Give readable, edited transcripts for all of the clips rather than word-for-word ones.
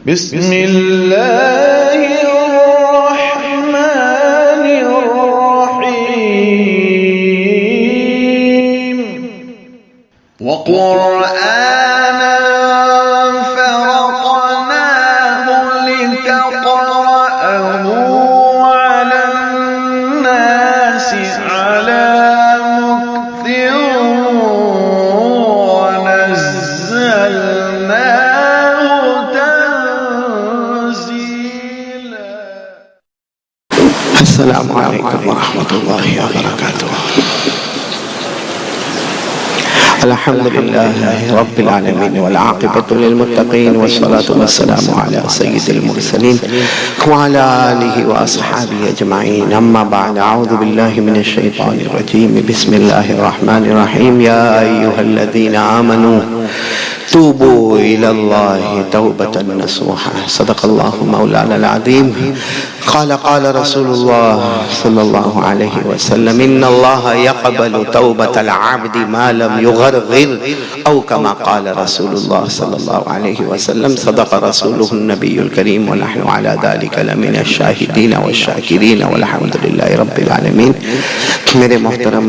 बिस्मिल्लाहिर्रहमानिर्रहीम वक़ुरआना फ़रक़नाहु लितक़रअहु अलन्नासि अला मुक्थिन वनज़्ज़लनाहु तंज़ीला। अस्सलामु अलैकुम वरहमतुल्लाहि वबरकातुहू। अल्हम्दुलिल्लाहि रब्बिल आलमीन वल आक़िबतु लिल मुत्तक़ीन वस्सलातु वस्सलामु अला सय्यिदिल मुरसलीन व अला आलिहि व अस्हाबिहि अजमईन। अम्मा बअद, अऊज़ु बिल्लाहि मिनश शैतानिर रजीम। बिस्मिल्लाहिर रहमानिर रहीम। या अय्युहल्लज़ीना आमनू तूबू इलल्लाहि तौबतन नसूहा। सदक़ल्लाहु मौलानाल अज़ीम। क़ाल रसूलुल्लाह सल्लल्लाहु अलैहि वसल्लम इन्नल्लाह यक़बलु तौबतल अब्दि मा लम युग़रग़िर औ कमा क़ाल रसूलुल्लाह सल्लल्लाहु अलैहि वसल्लम। सदक़ रसूलुहुन नबियुल करीम व नहनु अला ज़ालिका लमिनश शाहिदीन वश्शाकिरीन वल्हम्दुलिल्लाहि रब्बिल आलमीन। मेरे मोहतरम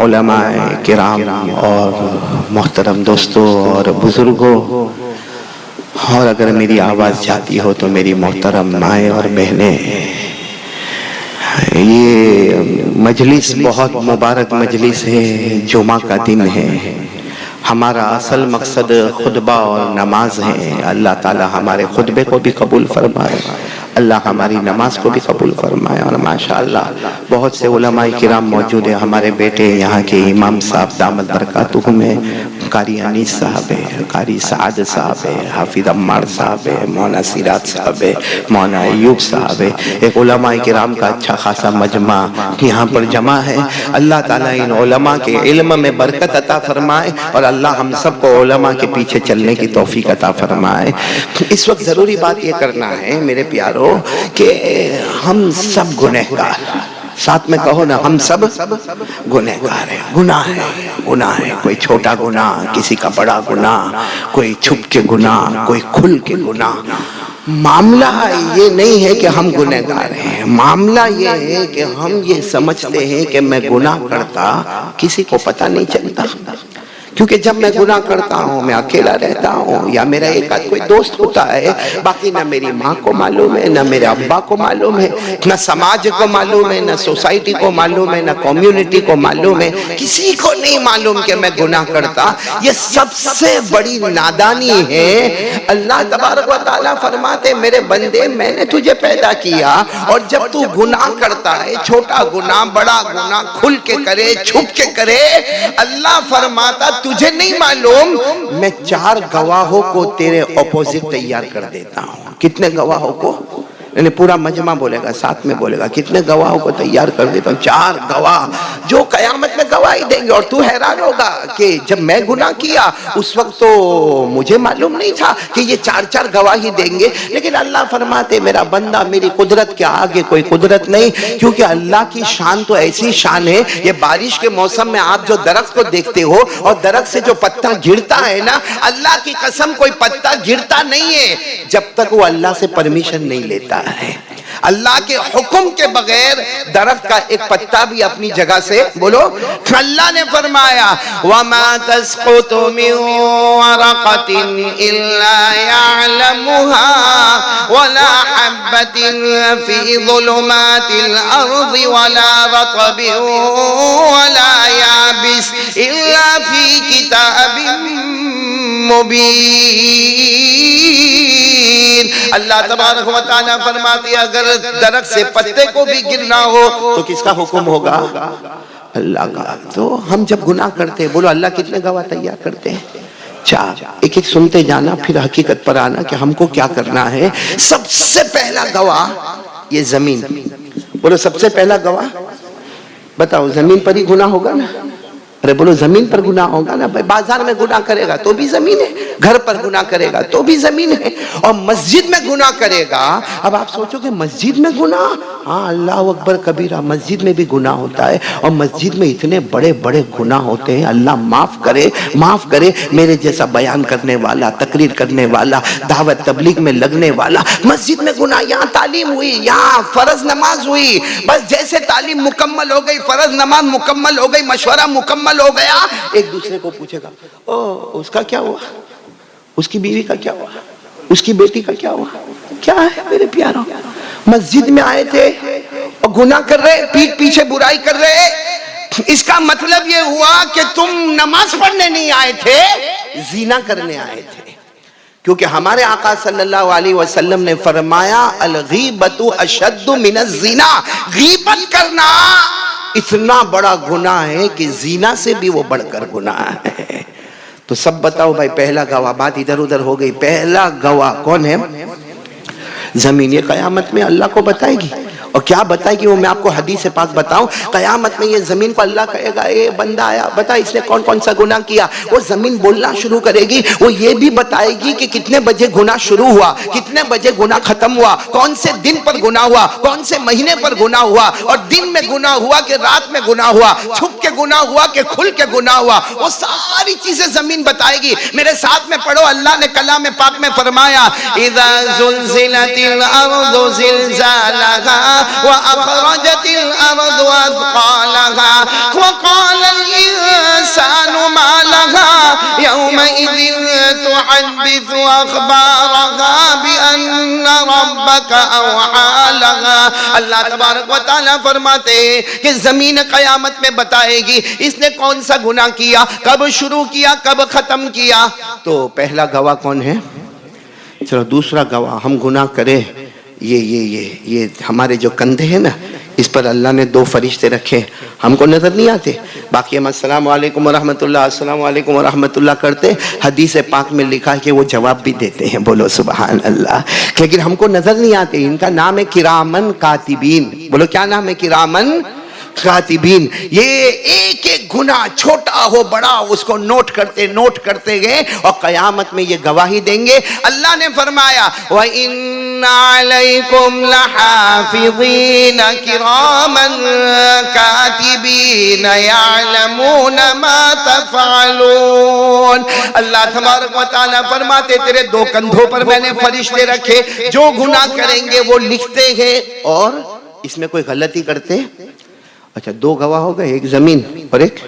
उलमाए किराम और मोहतरम दोस्तों और बुजुर्गों, और अगर मेरी आवाज़ जाती हो तो मेरी मोहतरम माएँ और बहनें, ये मजलिस बहुत मुबारक मजलिस है। जुमा का दिन है। हमारा असल मकसद खुतबा और नमाज है। अल्लाह ताला हमारे खुतबे को भी कबूल फरमाए, अल्लाह हमारी नमाज को भी कबूल फरमाए। और माशाअल्लाह बहुत से उलमाए किराम मौजूद है। हमारे बेटे यहाँ के इमाम साहब दामद बरकातुहू में कारी अनीस साहब है, कारी साद साहब है, हाफिज अम्मार साहब है, मौना सिराज साहब है, मौना अयूब साहब है। एक उलमाए किराम का अच्छा खासा मजमा यहाँ पर जमा है। अल्लाह ताला इन उलमा के इल्म में बरकत अता फरमाए और अल्लाह हम सबको उलमा के पीछे चलने की तौफीक अता फरमाए। इस वक्त जरूरी बात ये करना है मेरे प्यारो कि हम सब गुनहगार, साथ में कहो ना, हम सब गुनहगार हैं। गुनाह है, गुनाह है। कोई छोटा गुनाह, किसी का बड़ा गुनाह, कोई छुप के गुनाह, कोई खुल के गुनाह। मामला ये नहीं है कि हम गुनहगार हैं, मामला ये है कि हम ये समझते हैं कि मैं गुनाह करता किसी को पता नहीं चलता, क्योंकि जब मैं गुनाह करता हूँ मैं अकेला रहता हूँ या मेरा एक आध कोई दोस्त होता है, बाकी ना मेरी माँ को मालूम है, ना मेरे अब्बा को मालूम है, ना समाज को मालूम है, ना सोसाइटी को मालूम है, ना कम्युनिटी को मालूम है, किसी को नहीं मालूम कि मैं गुनाह करता। ये सबसे बड़ी नादानी है। अल्लाह तबारक व तआला फरमाते मेरे बंदे मैंने तुझे पैदा किया और जब तू गुनाह करता है, छोटा गुनाह बड़ा गुनाह, खुल के करे छुप के करे, अल्लाह फरमाता तुझे नहीं मालूम मैं 4 गवाहों को तेरे ऑपोजिट तैयार कर देता हूं। कितने गवाहों को? यानी पूरा मजमा बोलेगा, साथ में बोलेगा कितने गवाहों को तैयार कर देता हूँ। 4 गवाह जो कयामत में गवाही देंगे। और तू हैरान होगा कि जब मैं गुनाह किया उस वक्त तो मुझे मालूम नहीं था कि ये 4 गवाही देंगे, लेकिन अल्लाह फरमाते मेरा बंदा मेरी कुदरत के आगे कोई कुदरत नहीं, क्योंकि अल्लाह की शान तो ऐसी शान है। ये बारिश के मौसम में आप जो दरख्त को देखते हो और दरख्त से जो पत्ता गिरता है ना, अल्लाह की कसम कोई पत्ता गिरता नहीं है जब तक वो अल्लाह से परमिशन नहीं लेता है। अल्लाह के हुक्म के बगैर दरख्त का एक पत्ता भी अपनी जगह से, बोलो, अल्लाह ने फरमाया वमा तस्कुतु मिन वरक़तिन इल्ला यअलमुहा वला हब्बतिन फी ज़ुलुमातिल अर्ज़ि वला रतबिन वला याबिस इल्ला फी किताबिन मुबीन। अल्लाह तबारक व तआला फरमाते अगर दरख्त से पत्ते को भी गिरना हो तो किसका हुक्म होगा? अल्लाह का। तो हम जब गुनाह करते हैं, बोलो अल्लाह कितने गवाह तैयार करते हैं? 4। एक एक सुनते जाना, फिर हकीकत पर आना कि हमको क्या करना है। सबसे पहला गवाह ये जमीन। बोलो सबसे पहला गवाह, बताओ जमीन पर ही गुनाह होगा ना? अरे बोलो जमीन पर गुनाह होगा ना भाई, बाजार में गुनाह करेगा तो भी जमीन है, घर पर गुनाह करेगा तो भी जमीन है, और मस्जिद में गुनाह करेगा। अब आप सोचोगे मस्जिद में गुनाह, हाँ अल्लाह अकबर कबीरा, मस्जिद में भी गुनाह होता है, और मस्जिद में इतने बड़े बड़े गुनाह होते हैं, अल्लाह माफ करे, माफ करे। मेरे जैसा बयान करने वाला, तकरीर करने वाला, दावत तबलीग में लगने वाला, मस्जिद में गुनाह, यहाँ तालीम हुई, यहाँ फर्ज नमाज हुई, बस जैसे तालीम मुकम्मल हो गई, फर्ज नमाज मुकम्मल हो गई, मशवरा मुकम्मल हो गया, एक दूसरे को पूछेगा ओ उसका क्या हुआ, उसकी बीवी का क्या हुआ, उसकी बेटी का क्या हुआ। क्या है मेरे प्यारों, मस्जिद में आए थे और गुनाह कर रहे, पीठ पीछे बुराई कर रहे, इसका मतलब ये हुआ कि तुम नमाज पढ़ने नहीं आए थे, जीना करने आए थे। क्योंकि हमारे आका सल्लल्लाहु अलैहि वसल्लम ने फरमाया अल-गीबतु अशद्दु मिनज़ ज़िना, गीबत करना इतना बड़ा गुनाह है कि जीना से भी वो बढ़कर गुनाह है। तो सब बताओ भाई, पहला गवाह, बात इधर उधर हो गई, पहला गवाह कौन है? जमीन। ये कयामत में अल्लाह को बताएगी, और क्या बताएगी वो मैं आपको हदीस पाक बताऊं। कयामत में ये जमीन को अल्लाह कहेगा ए बंदा आया, बता इसने कौन कौन सा गुनाह किया। वो जमीन बोलना शुरू करेगी, वो ये भी बताएगी कि कितने बजे गुनाह शुरू हुआ, कितने बजे गुनाह खत्म हुआ, कौन से दिन पर गुनाह हुआ, कौन से महीने पर गुनाह हुआ, और दिन में गुनाह हुआ कि रात में गुनाह हुआ, छुप के गुनाह हुआ कि खुल के गुनाह हुआ, वो सारी चीजें जमीन बताएगी। मेरे साथ में पढ़ो, अल्लाह ने कलाम पाक में फरमाया इज़ा ज़ुलज़िलतिल अर्दु ज़िलज़ालहा वअखरजतिल अर्दु अथक़ालहा वक़ालल इंसानु मा लहा यौमइज़िन तुहद्दिसु अख़बारहा बिअन्ना रब्बका अवहा लहा। अल्लाह तबारक व तआला फरमाते हैं कि जमीन क़यामत में बताएगी इसने कौन सा गुनाह किया, कब शुरू किया, कब खत्म किया। तो पहला गवाह कौन है? चलो दूसरा गवाह, हम गुनाह करें, ये हमारे जो कंधे हैं ना, इस पर अल्लाह ने दो फरिश्ते रखे, हमको नजर नहीं आते, बाकी हम अस्सलाम वालेकुम व रहमतुल्लाह, अस्सलाम वालेकुम व रहमतुल्लाह करते, हदीस पाक में लिखा है कि वो जवाब भी देते हैं, बोलो सुभान अल्लाह, लेकिन हमको नजर नहीं आते। इनका नाम है किरामन कातिबीन। बोलो क्या नाम है? किरामन कातिबीन। ये एक एक गुनाह छोटा हो बड़ा उसको नोट करते गए, और कयामत में ये गवाही देंगे। अल्लाह ने फरमाया व इन्ना अलैकुम लहाफिज़ीन किरामन कातिबीन यअलमून मा तफ़अलून। अल्लाह तबारक व तआला फरमाते तेरे दो कंधों पर मैंने फरिश्ते रखे, जो गुनाह करेंगे वो लिखते हैं, और इसमें कोई गलती करते। अच्छा, दो गवाह हो गए, एक जमीन और एक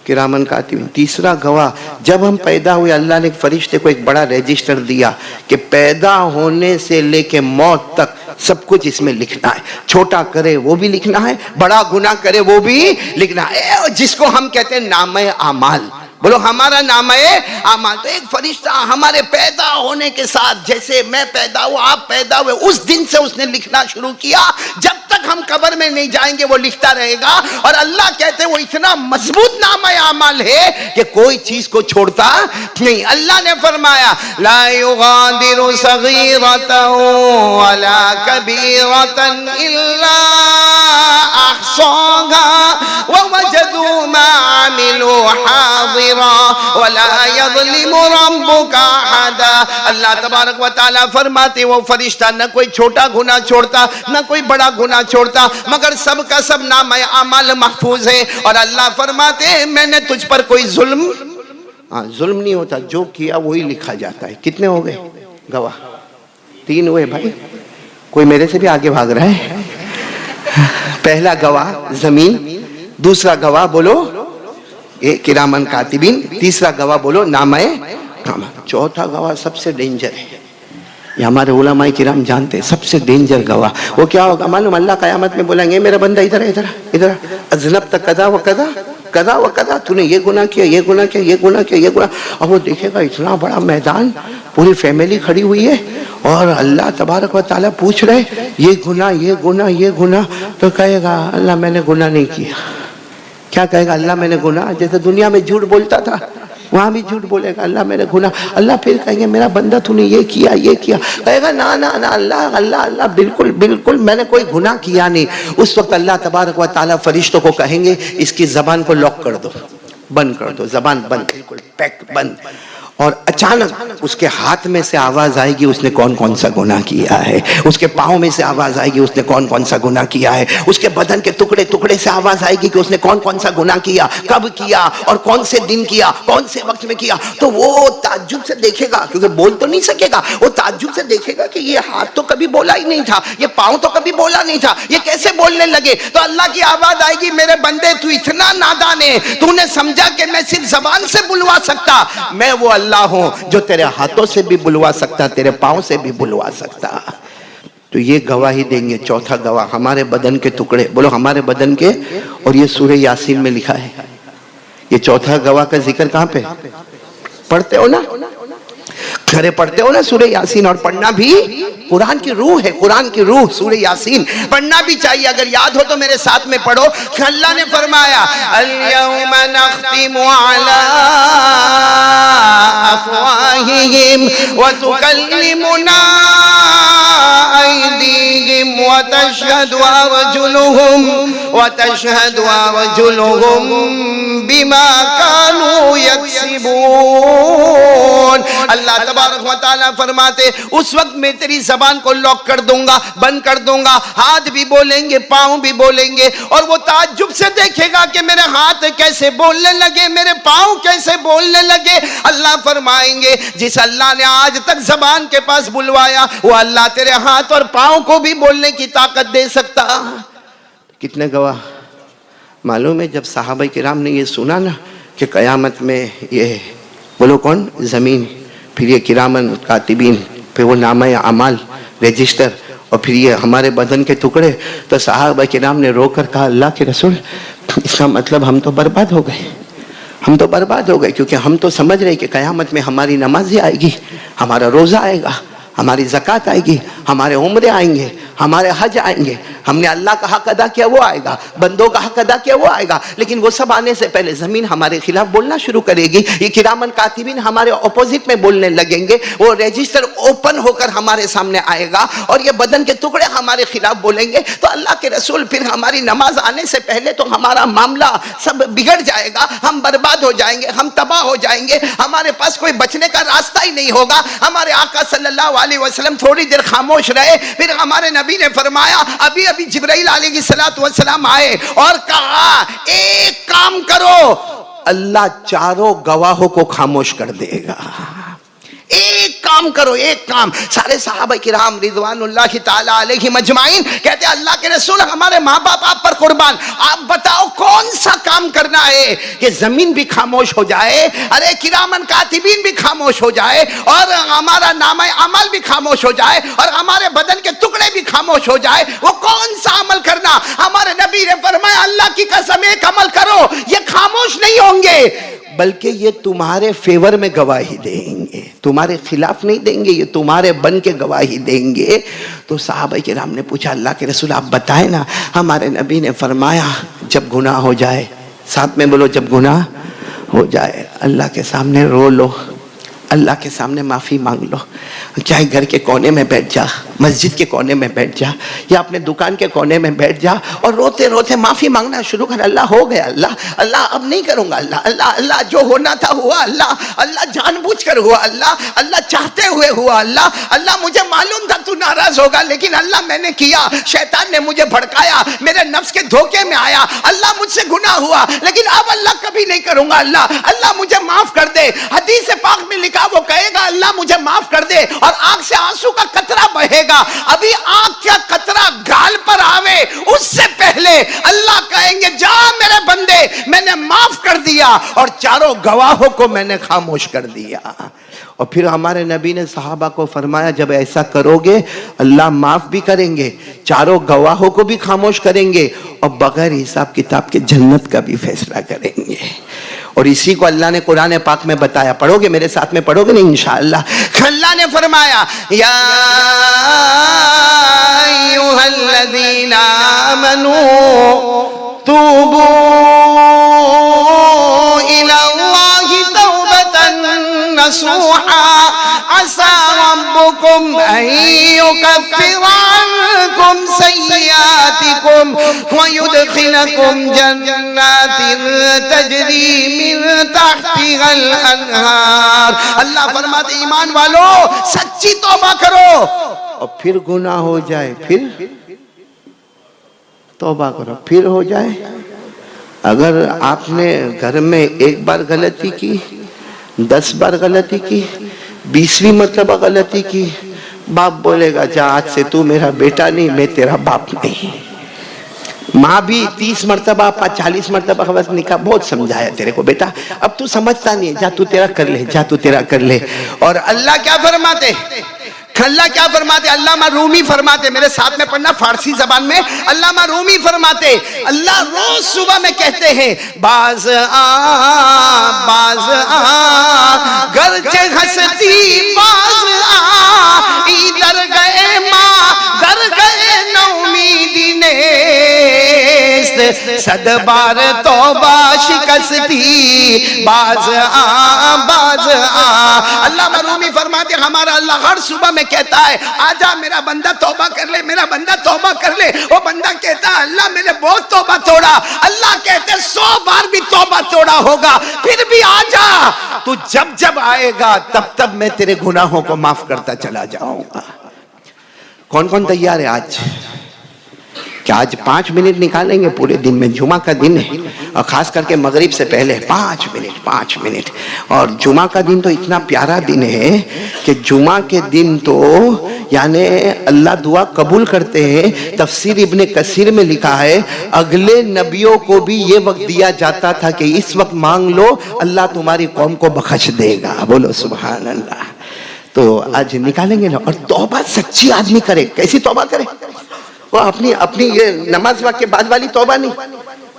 किरामन कातिब। तीसरा गवाह, जब हम पैदा हुए अल्लाह ने फरिश्ते को एक बड़ा रजिस्टर दिया कि पैदा होने से लेके मौत तक सब कुछ इसमें लिखना है, छोटा करे वो भी लिखना है, बड़ा गुनाह करे वो भी लिखना है, जिसको हम कहते हैं नामे आमाल। बोलो हमारा नाम है आमाल। तो एक फरिश्ता हमारे पैदा होने के साथ, जैसे मैं पैदा हुआ आप पैदा हुए, उस दिन से उसने लिखना शुरू किया, जब तक हम कब्र में नहीं जाएंगे वो लिखता रहेगा। और अल्लाह कहते हैं वो इतना मजबूत नाम है आमाल है कि कोई चीज को छोड़ता नहीं। अल्लाह ने फरमाया ला युगादिरु सगीरतन वला कबीरतन इल्ला अहसाहा व वजदू मा अमिलू हाज़िरा वला यज़लिमु रब्बुका अहदा। अल्लाह तबारक व तआला फरमाते वो फरिश्ता न कोई छोटा गुनाह छोड़ता, न कोई बड़ा गुनाह छोड़ता, मगर सब का सब नाम अमाल महफूज है। और अल्लाह फरमाते हैं मैंने तुझ पर कोई जुल्म, जुल्म नहीं होता, जो किया वही लिखा जाता है। कितने हो गए गवाह? 3 हुए भाई, कोई मेरे से भी आगे भाग रहा है। पहला गवाह जमीन, दूसरा गवाह बोलो किरामन कातिबीन, तीसरा गवाह बोलो नामे आमाल, चौथा गवाह सबसे डेंजर है। ये हमारे उलमाए किराम जानते हैं सबसे डेंजर गवाह वो क्या होगा मालूम? अल्लाह कयामत में बोलेंगे मेरा बंदा इधर इधर इधर अजनब तक कदा व कदा कदा व कदा, तूने ये गुनाह किया, ये गुनाह किया, ये गुनाह किया, ये गुनाह। अब वो देखेगा इतना बड़ा मैदान, पूरी फैमिली खड़ी हुई है, और अल्लाह तबारक व तआला पूछ रहे ये गुनाह, ये गुनाह, ये गुनाह। तो कहेगा अल्लाह मैंने गुनाह नहीं किया। क्या कहेगा? अल्लाह मैंने गुनाह, जैसे दुनिया में झूठ बोलता था, वहां भी झूठ बोलेगा, अल्लाह मेरे गुनाह। अल्लाह फिर कहेंगे मेरा बंदा तूने ये किया ये किया, कहेगा ना ना ना अल्लाह अल्लाह अल्लाह बिल्कुल बिल्कुल मैंने कोई गुनाह किया नहीं। उस वक्त अल्लाह तबारक व तआला फरिश्तों को कहेंगे इसकी जबान को लॉक कर दो, बंद कर दो, जबान बंद, बिल्कुल पैक बंद। और अचानक उसके हाथ में से आवाज आएगी उसने कौन कौन सा गुनाह किया है, उसके पाँव में से आवाज आएगी उसने कौन कौन सा गुनाह किया है, उसके बदन के टुकड़े टुकड़े से आवाज आएगी कि उसने कौन कौन सा गुनाह किया, कब किया और कौन से दिन किया, कौन से वक्त में किया। तो वो ताज्जुब से देखेगा, क्योंकि बोल तो नहीं सकेगा, वो ताज्जुब से देखेगा कि ये हाथ तो कभी बोला ही नहीं था, ये पाँव तो कभी बोला नहीं था, ये कैसे बोलने लगे। तो अल्लाह की आवाज आएगी मेरे बंदे तू इतना नादान है, तूने समझा कि मैं सिर्फ जबान से बुलवा सकता, मैं वो अल्लाह हूं जो तेरे हाथों से भी बुलवा सकता, तेरे पांव से भी बुलवा सकता। तो ये गवाही देंगे। चौथा गवाह हमारे बदन के टुकड़े, बोलो हमारे बदन के, और ये सूरह यासीन में लिखा है। ये चौथा गवाह का जिक्र कहां पे पढ़ते हो ना, घरे पढ़ते हो ना सूरह यासीन। और पढ़ना भी कुरान की रूह है, कुरान की रूह सूरह यासीन पढ़ना भी चाहिए। अगर याद हो तो मेरे साथ में पढ़ो। अल्लाह ने फरमाया अल-यौमा नख्तिमु अला अफ़वाहिहिम व तुकल्लिमुना अयदीहिम व तशहदु अर्जुलुहुम बिमा कानू यक्सिबून। अल्लाह तबारक व तआला फरमाते उस वक्त मैं तेरी जबान को लॉक कर दूंगा, बंद कर दूंगा, हाथ भी बोलेंगे पांव भी बोलेंगे, और वो ताज्जुब से देखेगा कि मेरे हाथ कैसे बोलने लगे, मेरे पांव कैसे बोलने लगे। अल्लाह फरमाएंगे जिस अल्लाह ने आज तक जबान के पास बुलवाया वो अल्लाह तेरे हाथ और पांव को भी बोलने की ताकत दे सकता। कितने गवाह मालूम है। जब सहाबा किराम ने ये सुना ना कि कयामत में ये बोलो कौन, जमीन, फिर ये किरामन कातिबीन, फिर वो नामा अमाल रजिस्टर, और फिर ये हमारे बदन के टुकड़े, तो सहाबा किराम ने रोकर कहा अल्लाह के रसूल इसका मतलब हम तो बर्बाद हो गए, हम तो बर्बाद हो गए। क्योंकि हम तो समझ रहे कि कयामत में हमारी नमाज़ें आएगी, हमारा रोज़ा आएगा, हमारी ज़कात आएगी, हमारे उम्रे आएंगे, हमारे हज आएंगे, हमने अल्लाह का हक अदा किया वो आएगा, बंदों का हक अदा किया वो आएगा। लेकिन वो सब आने से पहले ज़मीन हमारे खिलाफ बोलना शुरू करेगी, ये किरामन कातिबीन हमारे ऑपोजिट में बोलने लगेंगे, वो रजिस्टर ओपन होकर हमारे सामने आएगा और ये बदन के टुकड़े हमारे खिलाफ बोलेंगे। तो अल्लाह के रसूल फिर हमारी नमाज आने से पहले तो हमारा मामला सब बिगड़ जाएगा, हम बर्बाद हो जाएंगे, हम तबाह हो जाएंगे, हमारे पास कोई बचने का रास्ता ही नहीं होगा। हमारे आका सल्लल्लाहु अलैहि वसल्लम थोड़ी देर खामोश रहे, फिर हमारे नबी ने फरमाया अभी अभी जिब्राइल अलैहिस्सलातु वस्सलाम आए और कहा एक काम करो, अल्लाह चारों गवाहों को खामोश कर देगा। एक काम करो, एक काम। सारे सहाबा किराम रिज़वानुल्लाहि ताला अलैहिम अजमाइन कहते अल्लाह के रसूल हमारे माँ बाप आप पर कुर्बान, आप बताओ कौन सा काम करना है कि जमीन भी खामोश हो जाए, अरे किरामन कातिबीन भी खामोश हो जाए, और हमारा नामा अमल भी खामोश हो जाए, और हमारे बदन के टुकड़े भी खामोश हो जाए। वो कौन सा अमल करना? हमारे नबी ने फरमाया अल्लाह की कसम एक अमल करो, ये खामोश नहीं होंगे बल्कि ये तुम्हारे फेवर में गवाही देंगे, तुम्हारे खिलाफ नहीं देंगे, ये तुम्हारे बन के गवाही देंगे। तो साहबा किराम ने पूछा अल्लाह के रसूल आप बताए ना। हमारे नबी ने फरमाया जब गुनाह हो जाए, साथ में बोलो जब गुनाह हो जाए, अल्लाह के सामने रो लो, अल्लाह के सामने माफ़ी मांग लो, चाहे घर के कोने में बैठ जा, मस्जिद के कोने में बैठ जा, या अपने दुकान के कोने में बैठ जा और रोते रोते माफ़ी मांगना शुरू कर। अल्लाह हो गया, अल्लाह अल्लाह अब नहीं करूँगा, अल्लाह अल्लाह अल्लाह जो होना था हुआ, अल्लाह अल्लाह जानबूझकर हुआ, अल्लाह अल्लाह चाहते हुए हुआ, अल्लाह अल्लाह मुझे मालूम था तू नाराज़ होगा, लेकिन अल्लाह मैंने किया, शैतान ने मुझे भड़काया, मेरे नफ्स के धोखे में आया, अल्लाह मुझसे गुनाह हुआ, लेकिन अब अल्लाह कभी नहीं करूँगा, अल्लाह अल्लाह मुझे माफ़ कर दे। हदीस पाक में लिखा वो कहेगा अल्लाह मुझे माफ कर दे और आंख से आंसू का कतरा बहेगा। अभी आंख का कतरा गाल पर आवे उससे पहले अल्लाह कहेंगे जा मेरे बंदे मैंने माफ कर दिया और चारों गवाहों को मैंने खामोश कर दिया। और फिर हमारे नबी ने सहाबा को फरमाया जब ऐसा करोगे अल्लाह माफ भी करेंगे, चारों गवाहों को भी खामोश करेंगे और बगैर हिसाब किताब के जन्नत का भी फैसला करेंगे। और इसी को अल्लाह ने कुरान पाक में बताया, पढ़ोगे मेरे साथ में, पढ़ोगे नहीं इंशाअल्लाह। अल्लाह ने फरमाया या अय्युहल्लज़ीना आमनू तूबू इलल्लाहि तौबतन नसूहा असा रब्बुकुम अन युकफ्फिरा अन्कुम सय्यातिकुम व युदखिलकुम जन्नातिन तजरी मिन तहतिहल अनहार। अल्लाह फरमाते ईमान वालों सच्ची तौबा करो और फिर गुनाह हो जाए फिर तौबा करो फिर हो जाए। अगर आपने घर में एक बार गलती की, 10 बार गलती की, 20वीं मरतबा गलती की, बाप बोलेगा जा आज से तू मेरा बेटा नहीं, मैं तेरा बाप नहीं। माँ भी 30 मरतबा 40 मरतबा बस निकाह बहुत समझाया तेरे को बेटा, अब तू समझता नहीं है, जा तू तेरा कर ले, जा तू तेरा कर ले। और अल्लाह क्या फरमाते, अल्लामा रूमी फरमाते, मेरे साथ में पढ़ना फारसी जबान में, अल्लामा रूमी फरमाते अल्लाह रोज सुबह में कहते हैं बाज आ गरचे हंसती बाज आ, इधर गए माँ दर गए नौमीदी ने सद बार तौबा शिकस्ती बाज आ। अल्लाह रूमी फरमाते हमारा अल्लाह हर सुबह में कहता है आजा मेरा बंदा तौबा कर ले, मेरा बंदा तौबा कर ले। वो बंदा कहता है अल्लाह मैंने बहुत तौबा तोड़ा। अल्लाह कहते 100 बार भी तौबा तोड़ा होगा फिर भी आजा, तू जब जब आएगा तब तब मैं तेरे गुनाहों को माफ करता चला जाऊंगा। कौन कौन तैयार है आज कि आज 5 मिनट निकालेंगे पूरे दिन में? जुमा का दिन है और खास करके मगरिब से पहले 5 मिनट। और जुमा का दिन तो इतना प्यारा दिन है कि जुमा के दिन तो यानी अल्लाह दुआ कबूल करते हैं। तफसीर इब्ने कसीर में लिखा है अगले नबियों को भी ये वक्त दिया जाता था कि इस वक्त मांग लो, अल्लाह तुम्हारी कौम को बख्श देगा। बोलो सुभान अल्लाह। तो आज निकालेंगे ना। और तौबा सच्ची आदमी करे। कैसी तौबा करे? वो अपनी ये नमाज के बाद वाली तौबा नहीं।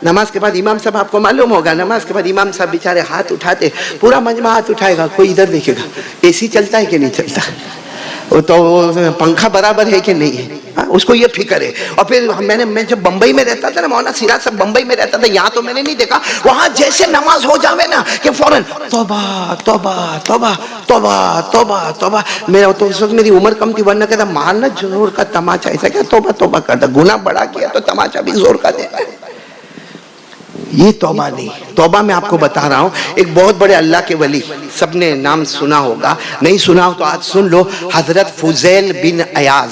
नमाज के बाद इमाम साहब आपको मालूम होगा, नमाज के बाद इमाम साहब बेचारे हाथ उठाते, पूरा मजमा हाथ उठाएगा, कोई इधर देखेगा एसी चलता है कि नहीं चलता, वो तो पंखा बराबर है कि नहीं है, उसको ये फिक्र है। और फिर मैं जब बंबई में रहता था ना, मौलाना सिराज साहब बंबई में रहता था, यहाँ तो मैंने नहीं देखा, वहां जैसे नमाज हो जावे ना कि फौरन तौबा तौबा तौबा तौबा तौबा तौबा। मेरा तो उस वक्त मेरी उम्र कम थी, वरना कहता मारना जोर का तमाचा, ऐसा क्या तौबा तौबा करता, गुनाह बड़ा किया तो तमाचा भी जोर का देता है। ये तौबा नहीं। तौबा मैं आपको बता रहा हूँ, एक बहुत बड़े अल्लाह के वली, सबने नाम सुना होगा, नहीं सुना हो तो आज सुन लो, हजरत फुजैल बिन अयाज।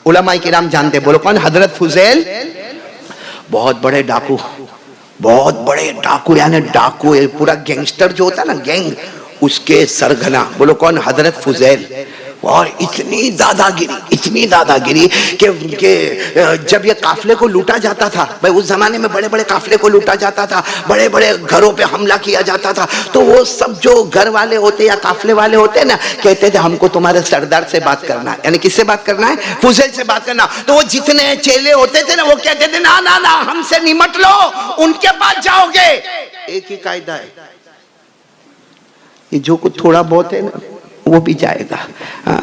उलमाए किराम जानते, बोलो कौन? हजरत फुजैल, बहुत बड़े डाकू यानी डाकू, पूरा गैंगस्टर जो होता है ना, गैंग, उसके सरगना। बोलो कौन? हजरत फुजैल। और इतनी दादागिरी कि जब ये काफले को लूटा जाता था, भाई उस जमाने में बड़े बड़े काफले को लूटा जाता था, बड़े बड़े घरों पे हमला किया जाता था, तो वो सब जो घर वाले होते या काफले वाले होते ना, कहते थे हमको तुम्हारे सरदार से बात करना है। यानी किससे बात करना है? फुजैल से बात करना। तो वो जितने चेले होते थे ना, वो कहते थे ना ना ना हमसे निमट लो, उनके पास जाओगे। एक ही कायदा है, ये जो कुछ थोड़ा बहुत है ना वो भी जाएगा।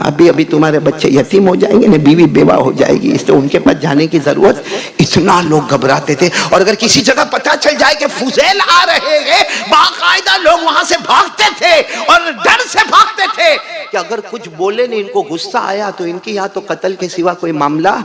अभी तुम्हारे बच्चे यतीम हो जाएंगे ना, बीवी बेवा हो जाएगी, इसलिए उनके पास जाने की जरूरत। इतना लोग घबराते थे। और अगर किसी जगह पता चल जाए कि फुजैल आ रहे हैं, बाकायदा लोग वहां से भागते थे और डर से भागते थे कि अगर कुछ बोले नहीं, इनको गुस्सा आया तो इनके यहाँ तो कत्ल के सिवा कोई मामला।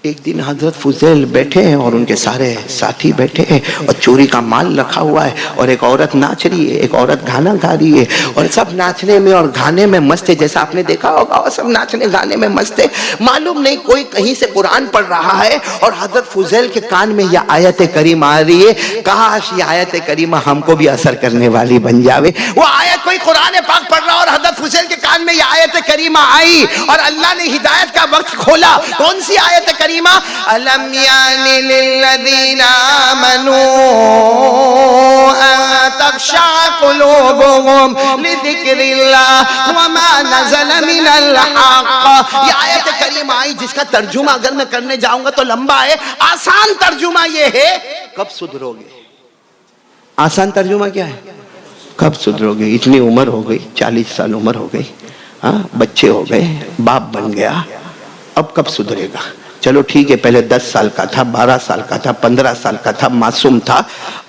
एक दिन हजरत फुजैल बैठे हैं और उनके सारे साथी बैठे हैं और चोरी का माल रखा हुआ है, और एक औरत नाच रही है, एक औरत गाना गा रही है, और सब नाचने में और गाने में मस्त है। जैसा आपने देखा होगा, और सब नाचने गाने में मस्त है। मालूम नहीं कोई कहीं से कुरान पढ़ रहा है और हजरत फुजैल के कान में यह आयत करीमा आ रही है। काश ये आयत करीमा हमको भी असर करने वाली बन जावे। वो आयत कोई कुरान पाक पढ़ रहा और हजरत फुजैल के कान में यह आयत करीमा आई और अल्लाह ने हिदायत का वक्त खोला। कौन सी आयत करीमा? अलम यानि लिल्लज़ीना आमनू अन तख़शा कुलूबुहुम लिज़िक्रिल्लाह वमा नज़ल मिनल हक़। ये आयत करीमा आई जिसका तर्जुमा अगर मैं करने जाऊंगा तो लंबा है। आसान तर्जुमा ये है, कब सुधरोगे? आसान तर्जुमा क्या है? कब सुधरोगे? इतनी उम्र हो गई, 40 साल उम्र हो गई, हाँ, बच्चे हो गए, बाप बन गया, अब कब सुधरेगा? चलो ठीक है, पहले 10 साल का था, 12 साल का था, 15 साल का था, मासूम था,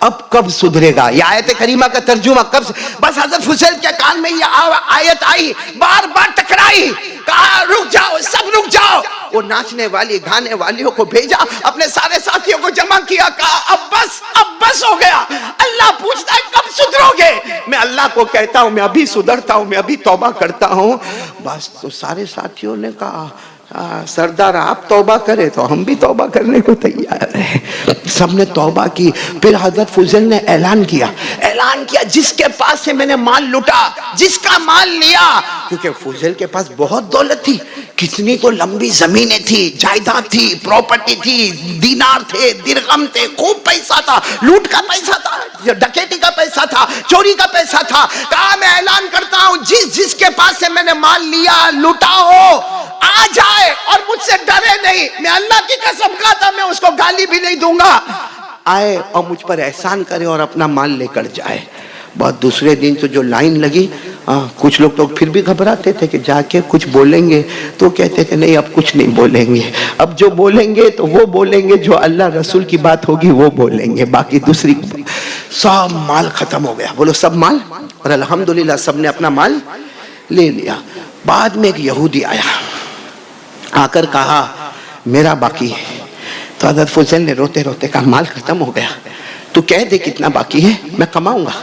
अब कब सुधरेगा? ये आयत करीमा का तर्जुमा कब? बस हजरत फुज़ैल के कान में ये आयत आई, बार बार टकराई, कहा रुक जाओ, सब रुक जाओ। वो नाचने वाली गाने वालियों को भेजा, अपने सारे साथियों को जमा किया, कहा अब बस हो गया। अल्लाह पूछता है कब सुधरोगे? मैं अल्लाह को कहता हूं मैं अभी सुधरता हूं, मैं अभी तौबा करता हूं। बस तो सारे साथियों ने कहा सरदार आप तौबा करें तो हम भी तौबा करने को तैयार हैं। सबने तौबा की। फिर हजरत फुज़ैल ने ऐलान किया जिसके पास से मैंने माल लूटा, जिसका माल लिया, क्योंकि फुज़ैल के पास बहुत दौलत थी, कितनी तो लंबी जमीनें थी, जायदाद थी, प्रॉपर्टी थी, दीनार थे, दिरहम थे, खूब पैसा था, लूट का पैसा था, डकैती का पैसा था, चोरी का पैसा था। कहा मैं ऐलान करता हूं जिसके पास से मैंने माल लिया लूटा हो आ जाए और मुझसे डरे नहीं, मैं अल्लाह की कसम खाता मैं उसको गाली भी नहीं दूंगा, आए और मुझ पर एहसान करे और अपना माल लेकर जाए। बहुत दूसरे दिन तो जो लाइन लगी, कुछ लोग तो फिर भी घबराते थे कि जाके कुछ बोलेंगे, तो कहते थे नहीं अब कुछ नहीं बोलेंगे, अब जो बोलेंगे तो वो बोलेंगे जो अल्लाह रसूल की बात होगी वो बोलेंगे, बाकी दूसरी। सब माल खत्म हो गया, बोलो सब माल, और अल्हम्दुलिल्लाह सबने अपना माल ले लिया। बाद में एक यहूदी आया, आकर कहा मेरा बाकी है। तो हज़रत फुज़ैल ने रोते रोते कहा माल खत्म हो गया, तू कह दे कितना बाकी है, मैं कमाऊंगा,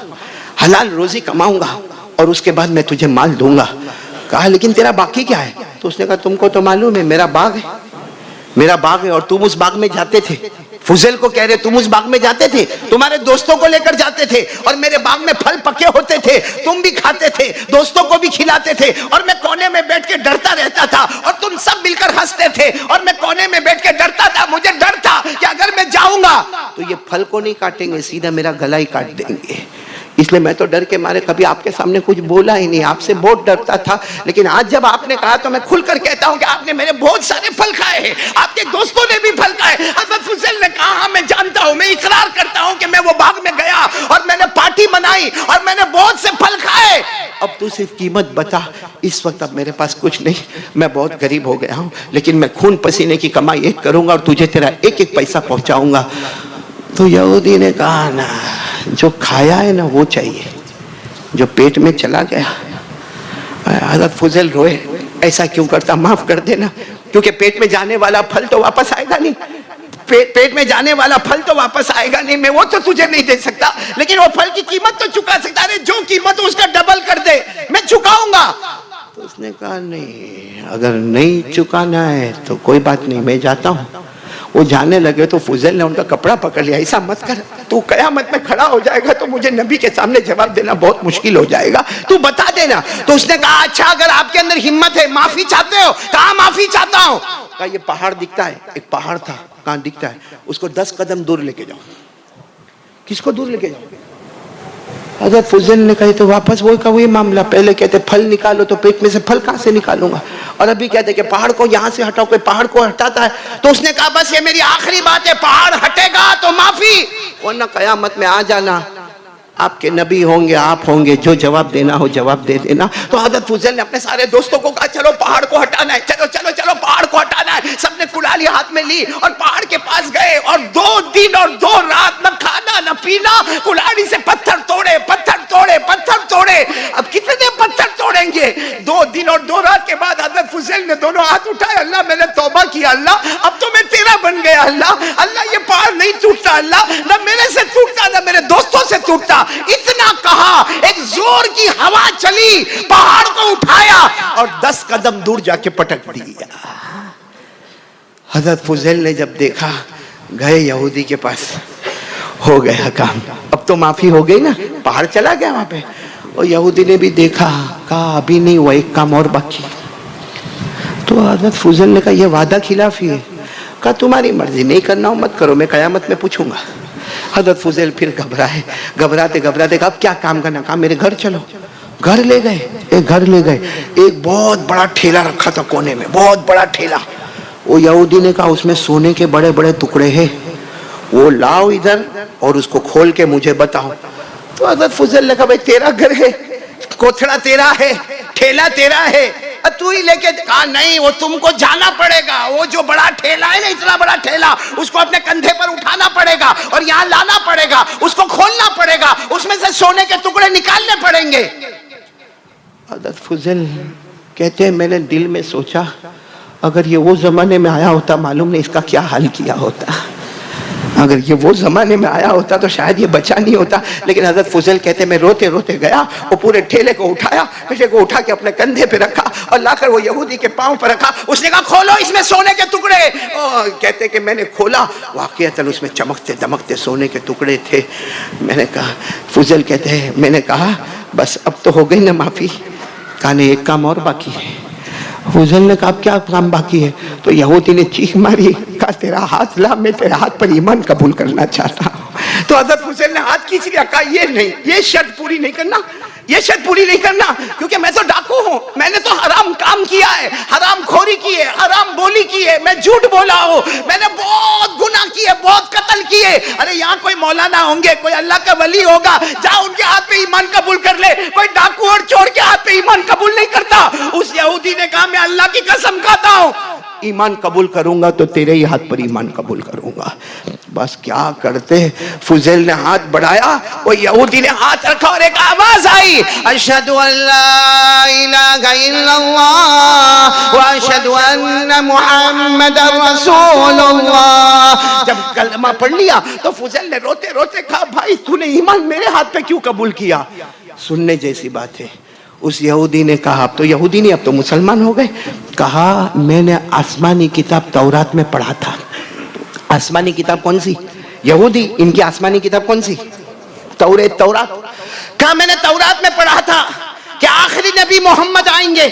हलाल रोजी कमाऊंगा और उसके बाद मैं तुझे माल दूंगा। कहा लेकिन तेरा बाकी क्या है? तो उसने कहा तुमको तो मालूम है मेरा बाग है, मेरा बाग है और तुम उस बाग में जाते थे। फुज़ैल को कह रहे तुम उस बाग में जाते थे, तुम्हारे दोस्तों को लेकर जाते थे और मेरे बाग में फल पके होते थे, तुम भी खाते थे, दोस्तों को भी खिलाते थे और मैं कोने में बैठ के डरता रहता था और तुम सब मिलकर हंसते थे और मैं कोने में बैठ के डरता था। मुझे डर था कि अगर मैं जाऊंगा तो ये फल को नहीं काटेंगे, सीधा मेरा गला ही काट देंगे, इसलिए मैं तो डर के मारे कभी आपके सामने कुछ बोला ही नहीं, आपसे बहुत डरता था। लेकिन आज जब आपने कहा तो मैं खुलकर कहता हूं कि आपने मेरे बहुत सारे फल खाए हैं, आपके दोस्तों ने भी फल खाए। हज़रत फुज़ैल ने कहा हाँ मैं जानता हूं, मैं इकरार करता हूं कि मैं वो बाग में गया और मैंने पार्टी बनाई और मैंने बहुत से फल खाए। अब तू सिर्फ कीमत बता। इस वक्त अब मेरे पास कुछ नहीं, मैं बहुत गरीब हो गया हूं, लेकिन मैं खून पसीने की कमाई एक करूंगा और तुझे तेरा एक एक पैसा पहुंचाऊंगा। तो यहूदी ने कहा ना, जो खाया है ना वो चाहिए, जो पेट में चला गया। हज़रत फुज़ैल रोए, ऐसा क्यों करता, माफ कर देना, क्योंकि पेट में जाने वाला फल तो वापस आएगा नहीं, पेट में जाने वाला फल तो वापस आएगा नहीं, मैं वो तो तुझे नहीं दे सकता, लेकिन वो फल की कीमत तो चुका सकता है, जो कीमत उसका डबल कर दे मैं चुकाऊंगा। तो उसने कहा नहीं, अगर नहीं चुकाना है तो कोई बात नहीं, मैं जाता हूँ। वो जाने लगे तो फुज़ैल ने उनका कपड़ा पकड़ लिया, ऐसा मत कर, तू कयामत में खड़ा हो जाएगा तो मुझे नबी के सामने जवाब देना बहुत मुश्किल हो जाएगा, तू बता देना। तो उसने कहा अच्छा अगर आपके अंदर हिम्मत है, माफी चाहते हो? कहा माफी चाहता हूं। कहा ये पहाड़ दिखता है, एक पहाड़ था, कहां दिखता है, उसको 10 कदम दूर लेके जाओ। किसको दूर लेके जाओ? हज़रत फुज़ैल ने कहा तो वापस वही मामला, पहले कहते फल निकालो तो पेट में से फल कहां से निकालूंगा, और अभी कहते कि पहाड़ को यहां से हटाओ, कोई पहाड़ को हटाता है। तो उसने कहा बस ये मेरी आखिरी बात है, पहाड़ हटेगा तो माफी, वरना कयामत में आ जाना, आपके नबी होंगे, आप होंगे, जो जवाब देना हो जवाब दे देना। तो हज़रत फुज़ैल ने अपने सारे दोस्तों को कहा चलो पहाड़ को हटाना है, चलो चलो चलो पहाड़ को हटाना है। सबने कुल्हाड़ी हाथ में ली और पहाड़ के पास गए और 2 दिन और 2 रात न खाना न पीना, कुल्हाड़ी से पत्थर तोड़े पत्थर तोड़े पत्थर तोड़े। अब कितने पत्थर तोड़ेंगे? 2 दिन और 2 रात के बाद हज़रत फुज़ैल ने दोनों हाथ उठाए, अल्लाह मैंने तौबा किया, अल्लाह अब तो मैं तेरा बन गया, अल्लाह ये पहाड़ नहीं टूटता, अल्लाह न मेरे से टूटता न मेरे दोस्तों से टूटता। इतना कहा, एक जोर की हवा चली, पहाड़ को उठाया और 10 कदम दूर जाके पटक दिया। हज़रत फुज़ैल ने जब देखा, गए यहूदी के पास, हो गया काम, अब तो माफी हो गई ना, पहाड़ चला गया वहां पे। और यहूदी ने भी देखा, कहा अभी नहीं हुआ, एक काम और बाकी। तो हज़रत फुज़ैल ने कहा यह वादा खिलाफी है। कहा तुम्हारी मर्जी, नहीं करना हो मत करो, मैं कयामत में पूछूंगा। हज़रत फुज़ैल फिर घबराए, घबराते घबराते कहा अब क्या काम करना? कहा मेरे घर चलो। घर ले गए, एक घर ले गए, एक बहुत बड़ा ठेला रखा था कोने में, बहुत बड़ा ठेला। वो यहूदी ने कहा उसमें सोने के बड़े बड़े टुकड़े हैं, वो लाओ इधर और उसको खोल के मुझे बताओ। तो हज़रत फुज़ैल ने कहा भाई तेरा घर है, कोथड़ा तेरा है, ठेला तेरा है, तू ही लेके, कहा नहीं वो तुमको जाना पड़ेगा, वो जो बड़ा ठेला है ना, इतना बड़ा ठेला, उसको अपने कंधे पर उठाना पड़ेगा और यहाँ लाना पड़ेगा, उसको खोलना पड़ेगा, उसमें से सोने के टुकड़े निकालने पड़ेंगे। हज़रत फुज़ैल कहते हैं मैंने दिल में सोचा अगर ये वो जमाने में आया होता मालूम नहीं इसका क्या हाल किया होता, अगर ये वो जमाने में आया होता तो शायद ये बचा नहीं होता। लेकिन हज़रत फुज़ैल कहते मैं रोते रोते गया और पूरे ठेले को उठाया, ठेले को उठा के अपने कंधे पे रखा और लाकर वो यहूदी के पांव पर रखा। उसने कहा खोलो इसमें सोने के टुकड़े। कहते कि मैंने खोला, वाकईतन उसमें चमकते दमकते सोने के टुकड़े थे। मैंने कहा, फुज़ैल कहते हैं मैंने कहा बस अब तो हो गई ना माफ़ी। कहा नहीं एक काम और बाकी है। फुज़ैल ने कहा क्या काम बाकी है? तो यहूदी ने चीख मारी, कहा तेरा हाथ ला, मैं तेरे हाथ पर ईमान कबूल करना चाहता हूँ। तो हज़रत फुज़ैल ने हाथ खींच लिया, कहा ये नहीं, ये शर्त पूरी नहीं करना, ये शर्त पूरी नहीं करना, क्योंकि मैं तो डाकू हूँ, मैंने तो हराम काम किया है, हराम खोरी की है, हराम बोली की है, मैं झूठ बोला हूँ, मैंने बहुत गुनाह किए, बहुत कत्ल किए। अरे यहाँ कोई मौलाना होंगे, कोई अल्लाह का वली होगा, जा उनके हाथ पे ईमान कबूल कर ले। कोई डाकू और चोर के हाथ पे ईमान कबूल नहीं करता। उस यहूदी ने कहा मैं अल्लाह की कसम खाता हूँ ईमान कबूल करूंगा तो तेरे ही हाथ पर ईमान कबूल करूंगा। बस क्या करते, फुज़ैल ने हाथ बढ़ाया, वो यहूदी ने हाथ रखा और एक आवाज आई, अशहदु अल्ला इलाहा इल्लल्लाह व अशहदु अन्ना मुहम्मदर रसूलुल्लाह। जब कलमा पढ़ लिया तो फुज़ैल ने रोते रोते कहा भाई तूने ईमान मेरे हाथ पे क्यों कबूल किया? सुनने जैसी बात है। उस यहूदी ने कहा, अब तो यहूदी नहीं अब तो मुसलमान हो गए, कहा मैंने आसमानी किताब तौरात में पढ़ा था। आसमानी किताब कौन सी? यहूदी, इनकी आसमानी किताब कौन सी? तौरात। कहा मैंने तौरात में पढ़ा था कि आखिरी नबी मोहम्मद आएंगे,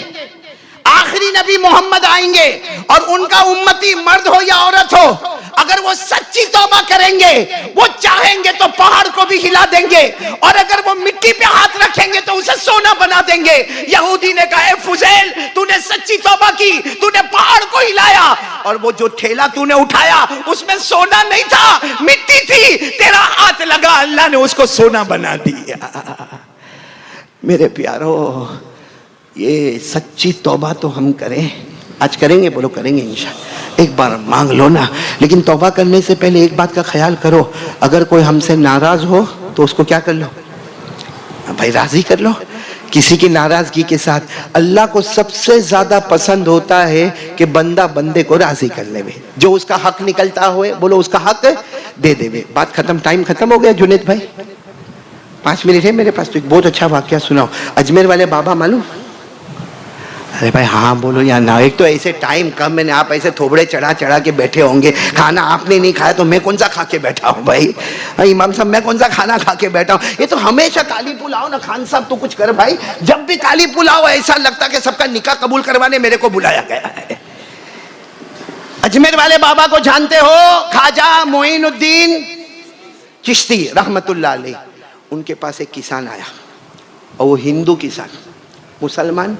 आखिरी नबी मोहम्मद आएंगे और उनका उम्मती मर्द हो या औरत हो, अगर वो सच्ची तौबा करेंगे, वो चाहेंगे तो पहाड़ को भी हिला देंगे और अगर वो मिट्टी पे हाथ रखेंगे तो उसे सोना बना देंगे। यहूदी ने कहा फुज़ैल तूने सच्ची तौबा की, तूने पहाड़ को हिलाया और वो जो ठेला तूने उठाया उसमें सोना नहीं था, मिट्टी थी, तेरा हाथ लगा, अल्लाह ने उसको सोना बना दिया। मेरे प्यारो, ये सच्ची तौबा तो हम करें, आज करेंगे, बोलो करेंगे इंशाअल्लाह। एक बार मांग लो ना, लेकिन तौबा करने से पहले एक बात का ख्याल करो, अगर कोई हमसे नाराज हो तो उसको क्या कर लो भाई, राजी कर लो। किसी की नाराजगी के साथ अल्लाह को सबसे ज्यादा पसंद होता है कि बंदा बंदे को राजी कर ले, जो उसका हक निकलता हुए बोलो उसका हक दे दे। बात खत्म, टाइम खत्म हो गया। जुनेद भाई 5 मिनट है मेरे पास, तो एक बहुत अच्छा वाकया सुनाओ। अजमेर वाले बाबा मालूम? अरे भाई हाँ बोलो या ना, एक तो ऐसे टाइम कम मैंने, आप ऐसे थोबड़े चढ़ा चढ़ा के बैठे होंगे, खाना आपने नहीं खाया तो मैं कौन सा खा के बैठा हूँ भाई? इमाम साहब मैं कौन सा खाना खा के बैठा हूँ? ये तो हमेशा काली पुलाव ना, खान साहब तो कुछ कर भाई, जब भी काली पुलाव ऐसा लगता कि सबका निकाह कबूल करवाने मेरे को बुलाया गया है। अजमेर वाले बाबा को जानते हो? ख्वाजा मोइनुद्दीन चिश्ती रहमतुल्लाह अलैह। उनके पास एक किसान आया और वो हिंदू किसान, मुसलमान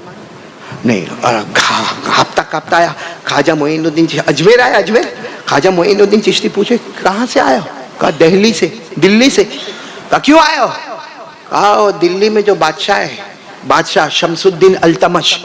नहीं, हफ्ता कापता आया। ख्वाजा मोइनुद्दीन अजमेर आया, अजमेर। ख्वाजा मोइनुद्दीन चिश्ती पूछे कहाँ से आया? कहा दिल्ली से। दिल्ली से? कहा क्यों आया हो? कहा दिल्ली में जो बादशाह है, बादशाह शमसुद्दीन अल्तमश,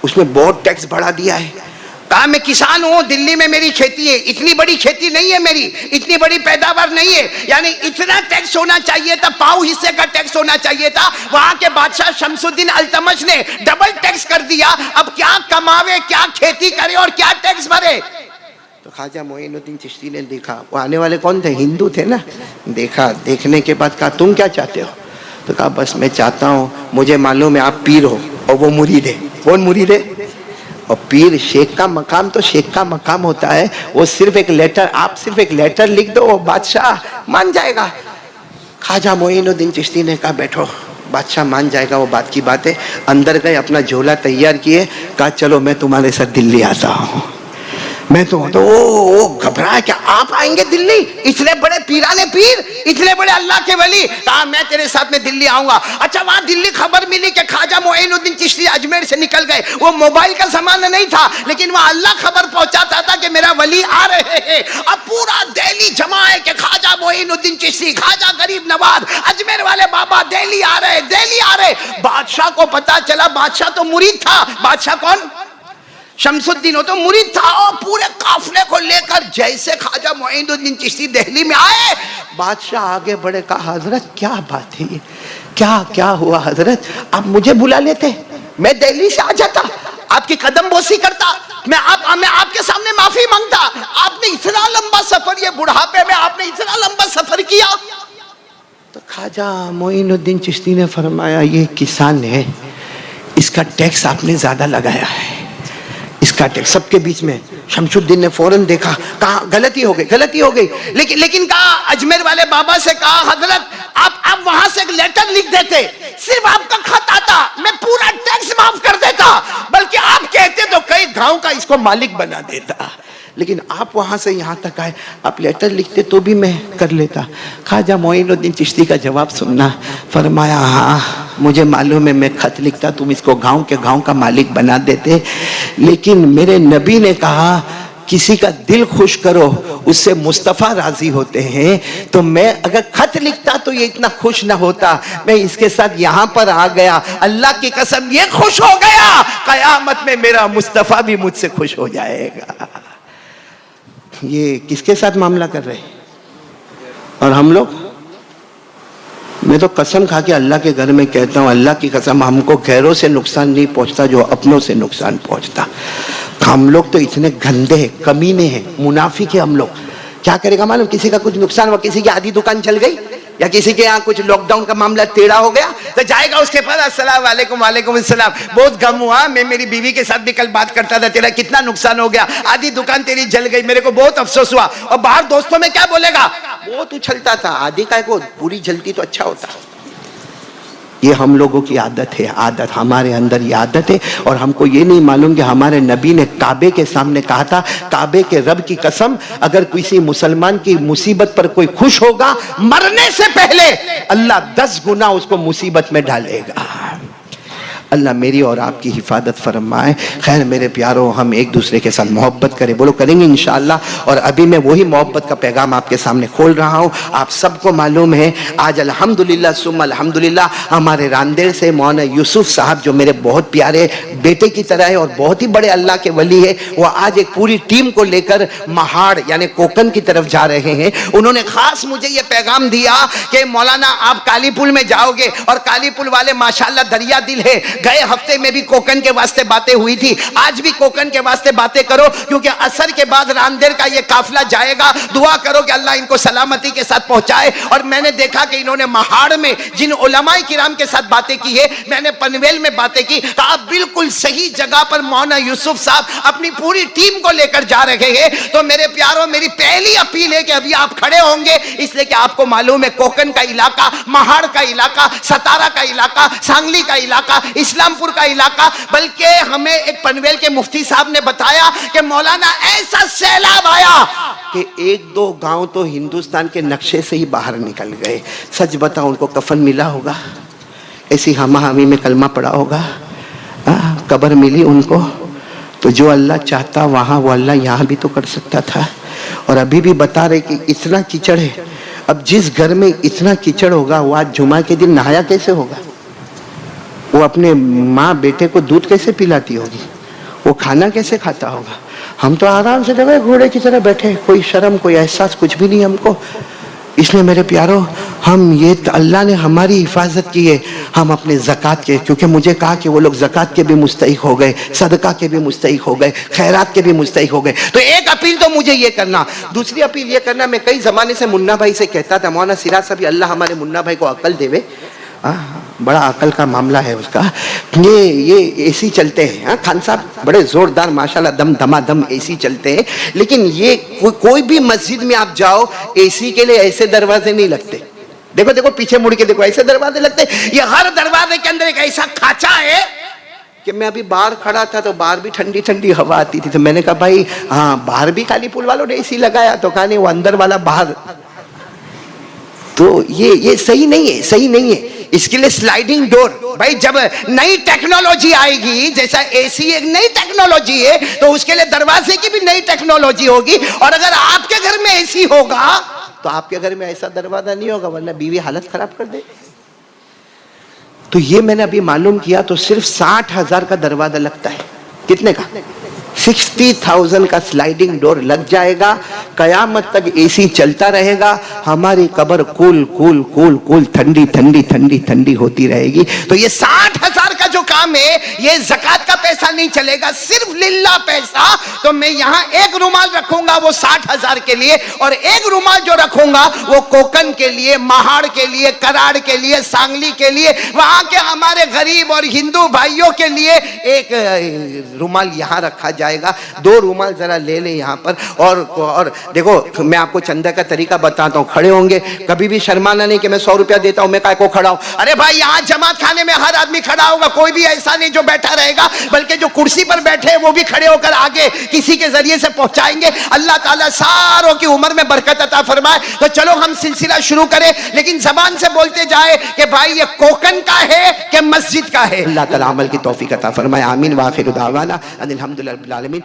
उसमें बहुत टैक्स बढ़ा दिया है। कहा मैं किसान हूँ, दिल्ली में मेरी खेती है, इतनी बड़ी खेती नहीं है मेरी, इतनी बड़ी पैदावार नहीं है, यानी इतना टैक्स होना चाहिए था, पाव हिस्से का टैक्स होना चाहिए था। वहां के बादशाह शमसुद्दीन अल्तमश ने डबल टैक्स कर दिया। अब क्या कमावे, क्या खेती करे और क्या टैक्स भरे? तो ख्वाजा मोइनुद्दीन चिश्ती ने देखा, वो आने वाले कौन थे? हिंदू थे ना। देखा, देखने के बाद कहा तुम क्या चाहते हो? तो कहा बस मैं चाहता हूँ, मुझे मालूम है आप पीर हो और वो मुरीद है। कौन मुरीद है? और पीर शेख का मकाम तो शेख का मकाम होता है, वो सिर्फ एक लेटर, आप सिर्फ एक लेटर लिख दो, वो बादशाह मान जाएगा। ख्वाजा मोइनुद्दीन चिश्ती ने कहा बैठो, बादशाह मान जाएगा, वो बात की बात है। अंदर गए, अपना झोला तैयार किए, कहा चलो मैं तुम्हारे साथ दिल्ली आता हूँ। मैं तो वो घबराया, क्या आप आएंगे दिल्ली? इतने बड़े पीराने पीर, इतने बड़े अल्लाह के वली। कहा मैं तेरे साथ में दिल्ली आऊंगा। अच्छा, वहां दिल्ली खबर मिली कि ख्वाजा मोइनुद्दीन चिश्ती अजमेर से निकल गए। वो मोबाइल का जमाना नहीं था, लेकिन वहां अल्लाह खबर पहुंचाता था कि मेरा वली आ रहे हैं। अब पूरा दिल्ली जमा है कि ख्वाजा मोइनुद्दीन चिश्ती, ख्वाजा गरीब नवाज, अजमेर वाले बाबा दिल्ली आ रहे, दिल्ली आ रहे। बादशाह को पता चला, बादशाह तो मुरीद था। बादशाह कौन? शमसुद्दीन, हो तो मुरीद था। और पूरे काफले को लेकर जैसे ख्वाजा मोइनुद्दीन चिश्ती दिल्ली में आए, बादशाह आगे बढ़े, कहा हजरत क्या बात है, ये क्या हुआ हजरत? आप मुझे बुला लेते, मैं दिल्ली से आ जाता, आपकी कदम बोसी करता, मैं आपके सामने माफी मांगता। आपने इतना लंबा सफर, ये बुढ़ापे में आपने इतना लंबा सफर किया। तो ख्वाजा मोइनुद्दीन चिश्ती ने फरमाया, ये किसान है, इसका टैक्स आपने ज्यादा लगाया है, इसका टैक्स। सबके बीच में शमसुद्दीन ने फौरन देखा, कहा गलती हो गई। लेकिन कहा अजमेर वाले बाबा से, कहा हजरत आप वहां से एक लेटर लिख देते, सिर्फ आपका खत आता, मैं पूरा टैक्स माफ कर देता, बल्कि आप कहते तो कई गांव का इसको मालिक बना देता। लेकिन आप वहां से यहां तक आए, आप लेटर लिखते तो भी मैं कर लेता। ख्वाजा मोइनुद्दीन चिश्ती का जवाब सुनना, फरमाया हाँ मुझे मालूम है, मैं खत लिखता, तुम इसको गांव के गांव का मालिक बना देते, लेकिन मेरे नबी ने कहा किसी का दिल खुश करो, उससे मुस्तफा राजी होते हैं। तो मैं अगर खत लिखता तो ये इतना खुश ना होता, मैं इसके साथ यहां पर आ गया, अल्लाह की कसम ये खुश हो गया, कयामत में मेरा मुस्तफा भी मुझसे खुश हो जाएगा। ये किसके साथ मामला कर रहे हैं? और हम लोग, मैं तो कसम खा के अल्लाह के घर में कहता हूँ, अल्लाह की कसम, हमको गैरों से नुकसान नहीं पहुंचता जो अपनों से नुकसान पहुंचता। हम लोग तो इतने गंदे हैं, कमीने हैं, मुनाफिक है हम लोग। क्या करेगा मालूम, किसी का कुछ नुकसान हुआ, किसी की आधी दुकान चल गई, या किसी के यहाँ कुछ लॉकडाउन का मामला टेढ़ा हो गया, तो जाएगा उसके पास, अस्सलाम वालेकुम, वालेकुम अस्सलाम, बहुत गम हुआ, मैं मेरी बीवी के साथ भी कल बात करता था, तेरा कितना नुकसान हो गया, आधी दुकान तेरी जल गई, मेरे को बहुत अफसोस हुआ। और बाहर दोस्तों में क्या बोलेगा, बहुत उछलता था, आधी का को पूरी जलती तो अच्छा होता। ये हम लोगों की आदत है, आदत हमारे अंदर ये आदत है। और हमको ये नहीं मालूम कि हमारे नबी ने काबे के सामने कहा था, काबे के रब की कसम, अगर किसी मुसलमान की मुसीबत पर कोई खुश होगा, मरने से पहले अल्लाह 10 गुना उसको मुसीबत में डालेगा। अल्लाह मेरी और आपकी हिफाजत फरमाए। खैर मेरे प्यारों, हम एक दूसरे के साथ मोहब्बत करें, बोलो करेंगे इंशाअल्लाह। और अभी मैं वही मोहब्बत का पैगाम आपके सामने खोल रहा हूँ। आप सबको मालूम है आज अल्हम्दुलिल्लाह सुम्मा अल्हम्दुलिल्लाह हमारे रांदेर से मौलाना यूसुफ साहब, जो मेरे बहुत प्यारे बेटे की तरह है और बहुत ही बड़े अल्लाह के वली है, वो आज एक पूरी टीम को लेकर महाड़ यानी कोकन की तरफ जा रहे हैं। उन्होंने खास मुझे ये पैगाम दिया कि मौलाना आप कालीपुल में जाओगे, और कालीपुल वाले माशाअल्लाह दरिया दिल है। गए हफ्ते में भी कोकन के वास्ते बातें हुई थी, आज भी कोकन के वास्ते बातें करो, क्योंकि असर के बाद रांदेर का ये काफिला जाएगा। दुआ करो कि अल्लाह इनको सलामती के साथ पहुंचाए। और मैंने देखा कि इन्होंने महाड़ में जिन उलमाए किराम के साथ बातें की है, मैंने पनवेल में बातें की, कहा बिल्कुल सही जगह पर मौलाना यूसुफ साहब अपनी पूरी टीम को लेकर जा रहे हैं। तो मेरे प्यारों, मेरी पहली अपील है कि अभी आप खड़े होंगे, इसलिए कि आपको मालूम है कोकन का इलाका, महाड़ का इलाका, सतारा का इलाका, सांगली का इलाका, इस्लामपुर का इलाका, बल्कि हमें एक पनवेल के मुफ्ती साहब ने बताया कि मौलाना ऐसा सैलाब आया कि 1-2 गांव तो हिंदुस्तान के नक्शे से ही बाहर निकल गए। सच बताओ, उनको कफन मिला होगा, ऐसी हमाहमी में कलमा पड़ा होगा, कब्र मिली उनको। तो जो अल्लाह चाहता वहां, वो अल्लाह यहाँ भी तो कर सकता था। और अभी भी बता रहे कि इतना कीचड़ है। अब जिस घर में इतना कीचड़ होगा, वो आज जुमा के दिन नहाया कैसे होगा? वो अपने माँ बेटे को दूध कैसे पिलाती होगी? वो खाना कैसे खाता होगा? हम तो आराम से जगह घोड़े की तरह बैठे, कोई शर्म कोई एहसास कुछ भी नहीं हमको। इसलिए मेरे प्यारों, हम ये अल्लाह ने हमारी हिफाजत की है, हम अपने ज़कात के, क्योंकि मुझे कहा कि वो लोग ज़कात के भी मुस्तहिक हो गए, सदका के भी मुस्तहिक हो गए, खैरात के भी मुस्तहिक हो गए। तो एक अपील तो मुझे ये करना, दूसरी अपील ये करना, मैं कई ज़माने से मुन्ना भाई से कहता था, मौलाना सिराज साहब, अल्लाह हमारे मुन्ना भाई को अकल देवे, बड़ा अकल का मामला है उसका। ये एसी चलते हैं, खान साहब बड़े जोरदार माशाल्लाह दम दमादम एसी चलते हैं, लेकिन ये कोई भी मस्जिद में आप जाओ, एसी के लिए ऐसे दरवाजे नहीं लगते। देखो देखो पीछे मुड़ के देखो, ऐसे दरवाजे लगते। ये हर दरवाजे के अंदर एक ऐसा खाचा है, कि मैं अभी बाहर खड़ा था तो बाहर भी ठंडी ठंडी हवा आती थी, तो मैंने कहा भाई हाँ बाहर भी खाली पुल वालों ने एसी लगाया, तो कहा नहीं वो अंदर वाला बाहर। तो ये सही नहीं है, सही नहीं है। इसके लिए स्लाइडिंग डोर, भाई जब नई टेक्नोलॉजी आएगी, जैसा एसी एक नई टेक्नोलॉजी है, तो उसके लिए दरवाजे की भी नई टेक्नोलॉजी होगी। और अगर आपके घर में एसी होगा तो आपके घर में ऐसा दरवाजा नहीं होगा, वरना बीवी हालत खराब कर दे। तो ये मैंने अभी मालूम किया, तो सिर्फ 60,000 का दरवाजा लगता है। कितने का? 60,000 का स्लाइडिंग डोर लग जाएगा, कयामत तक एसी चलता रहेगा, हमारी कब्र कूल कूल कूल कूल ठंडी ठंडी ठंडी ठंडी होती रहेगी। तो ये 60,000 का जो काम है, ये ज़कात का पैसा नहीं चलेगा, सिर्फ लिल्लाह पैसा। तो मैं यहाँ एक रुमाल रखूंगा वो 60,000 के लिए, और एक रुमाल जो रखूंगा वो कोकन के लिए, महाड़ के लिए, कराड़ के लिए, सांगली के लिए, वहां के हमारे गरीब और हिंदू भाइयों के लिए एक रुमाल यहाँ रखा जाएगा। 2 रुमाल जरा ले ले यहाँ पर। और देखो मैं आपको चंदा का तरीका बताता हूँ। खड़े होंगे, कभी भी शर्माना नहीं कि मैं 100 रुपया देता हूँ मैं काय को खड़ा हूँ। अरे भाई यहाँ जमात खाने में हर आदमी खड़ा होगा, कोई भी ऐसा नहीं जो बैठा रहेगा, बल्कि जो कुर्सी पर बैठे हैं वो भी खड़े होकर आगे किसी के जरिए से पहुंचाएंगे। अल्लाह ताला सारों की उम्र में बरकत अता फरमाए। तो चलो हम सिलसिला शुरू करें, लेकिन जबान से बोलते जाए कि भाई ये कोकन का है कि मस्जिद का है। अल्लाह ताला अमल की तौफीक अता फरमाए। आमीन। व आखिर दावाना अनिल हम्दुलिल्लाहि रब्बिल आलमीन।